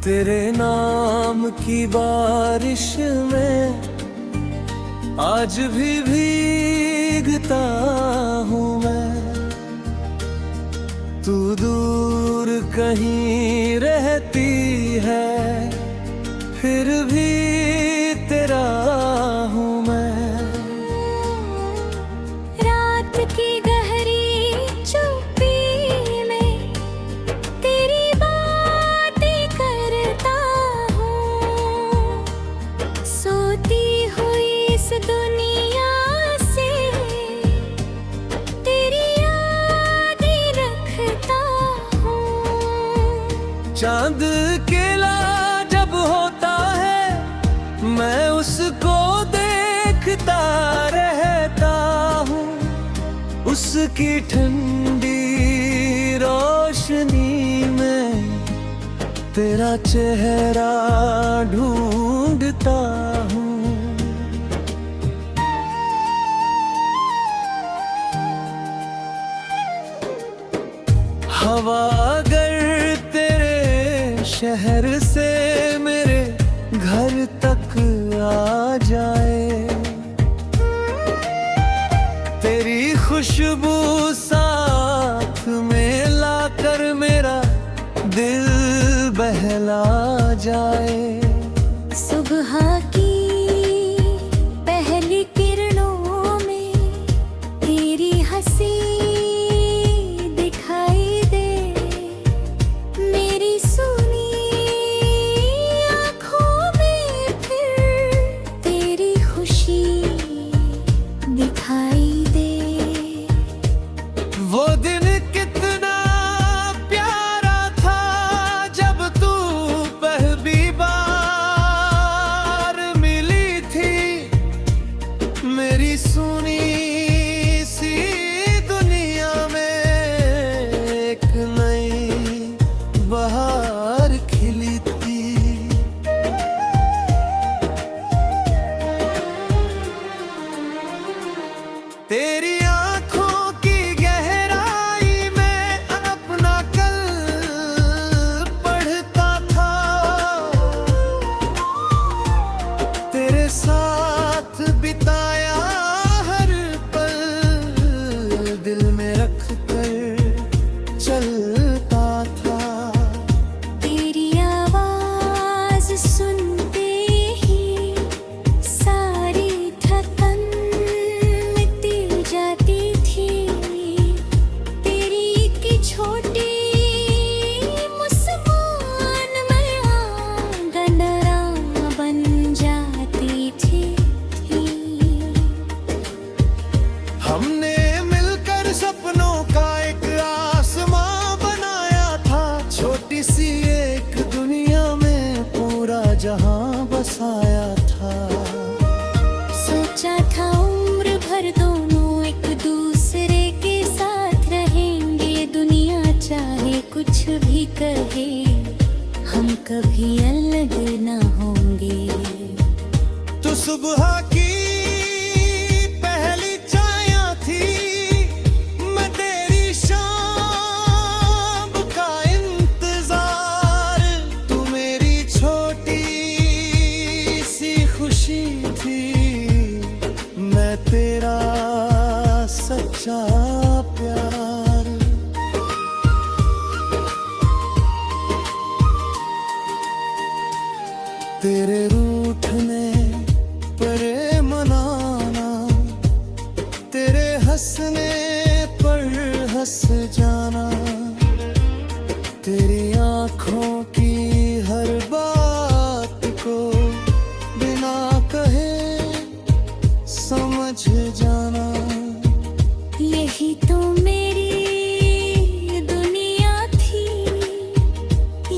तेरे नाम की बारिश में आज भी भीगता हूँ मैं। तू दूर कहीं रहती है, फिर भी तेरा हूँ मैं। रात की गहरी चुप्पी में तेरी बातें करता हूँ। सोती हुई इस दुनिया से तेरी यादें रखता हूँ। चांद केला जब होता है मैं उसको देखता रहता हूँ। उसकी ठंडी रोशनी में तेरा चेहरा ढूंढता हूँ। हवा अगर तेरे शहर से मेरे घर तक आ जाए, तेरी खुशबू साथ में लाकर मेरा दिल बहला जाए। सुबह की पहली किरणों में तेरी हंसी दिखाई दे। मेरी सुनी आँखों में फिर तेरी खुशी दिखाई दे। वो दिन कितना प्यारा था जब तू पहली बार मिली थी। मेरी सुनी सी दुनिया में एक नई बहार खिली थी। तेरी आँखों की गहराई में अपना कल पढ़ता था। तेरे साथ बिताया हर पल दिल में रख कर चलता था। तेरी आवाज सुनते ही सारी थकन मिट जाती थी। तेरी एक छोटी मुस्कान में आंगनरा बन जाती थी। हमने मिलकर सपनों का एक आसमां बनाया था। छोटी सी एक दुनिया में पूरा जहां बसाया था। सोचा था उम्र भर दोनों एक दूसरे के साथ रहेंगे। दुनिया चाहे कुछ भी कहे, हम कभी अलग ना होंगे। तो सुबह की पहली छाया थी, मैं तेरी शाम का इंतजार। तू मेरी छोटी सी खुशी थी, मैं तेरा सच्चा प्यार। तेरे रूठने पर मनाना, तेरे हंसने पर हंस जाना। तेरी आँखों की हर बात को बिना कहे समझ जाना। यही तो मेरी दुनिया थी,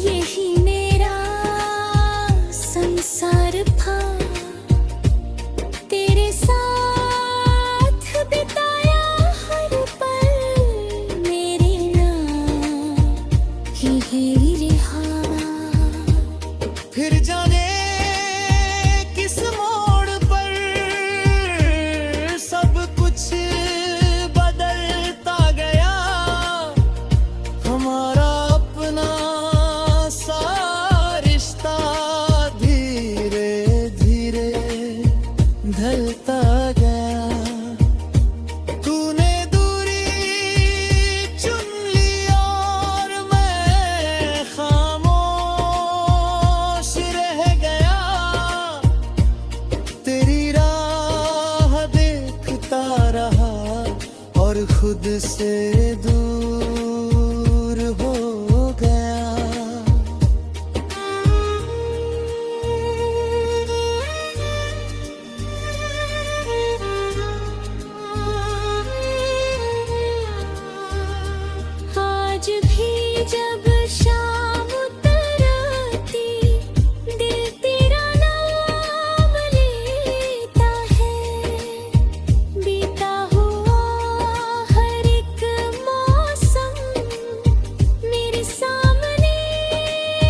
यही मेरा संसार था। तेरे साथ बिताया हर रहा और खुद से दूर हो गया। आज भी जब शाम उतरती दिल तेरा नाम लेता है। बीता हुआ हर एक मौसम मेरे सामने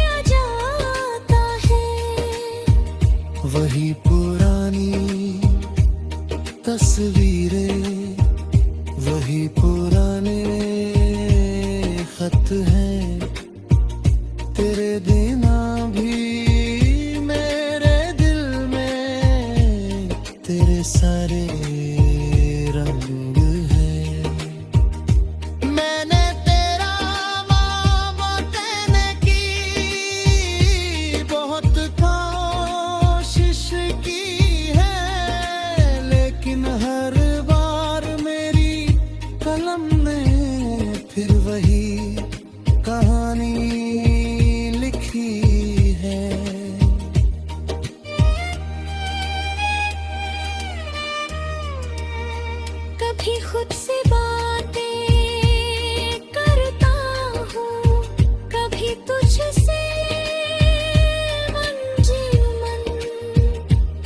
आ जाता है। वही पुरानी तस्वीरें, वही पुराने खत हैं, तेरे बिना भी मेरे दिल में तेरे सारे रंग हैं। मैंने तेरा नाम कहने की बहुत कोशिश की है, लेकिन हर बार मेरी कलम ने फिर वही कहानी लिखी है। कभी खुद से बातें करता हूँ, कभी तुझसे मन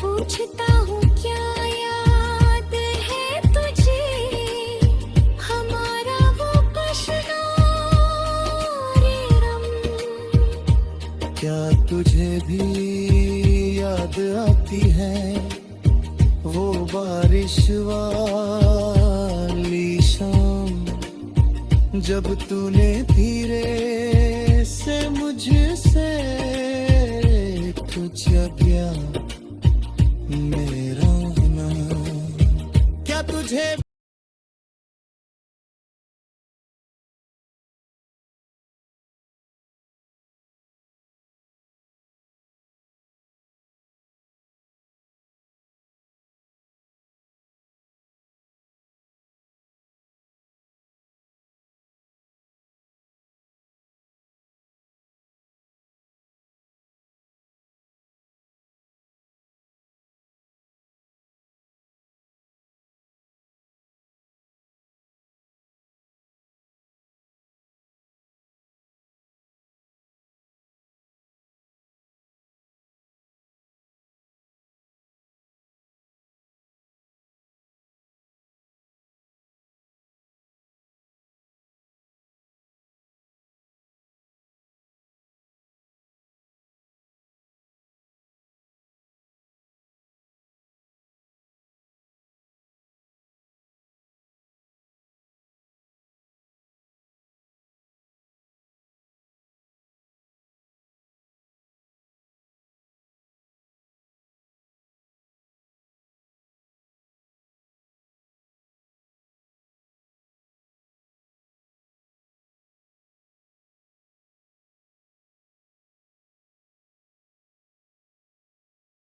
पूछता हूँ क्या याद है तुझे हमारा वो कश्मीरम। क्या तुझे भी याद आती है वो बारिश वाली शाम, जब तूने धीरे से मुझसे पूछ गया मेरा नाम। क्या तुझे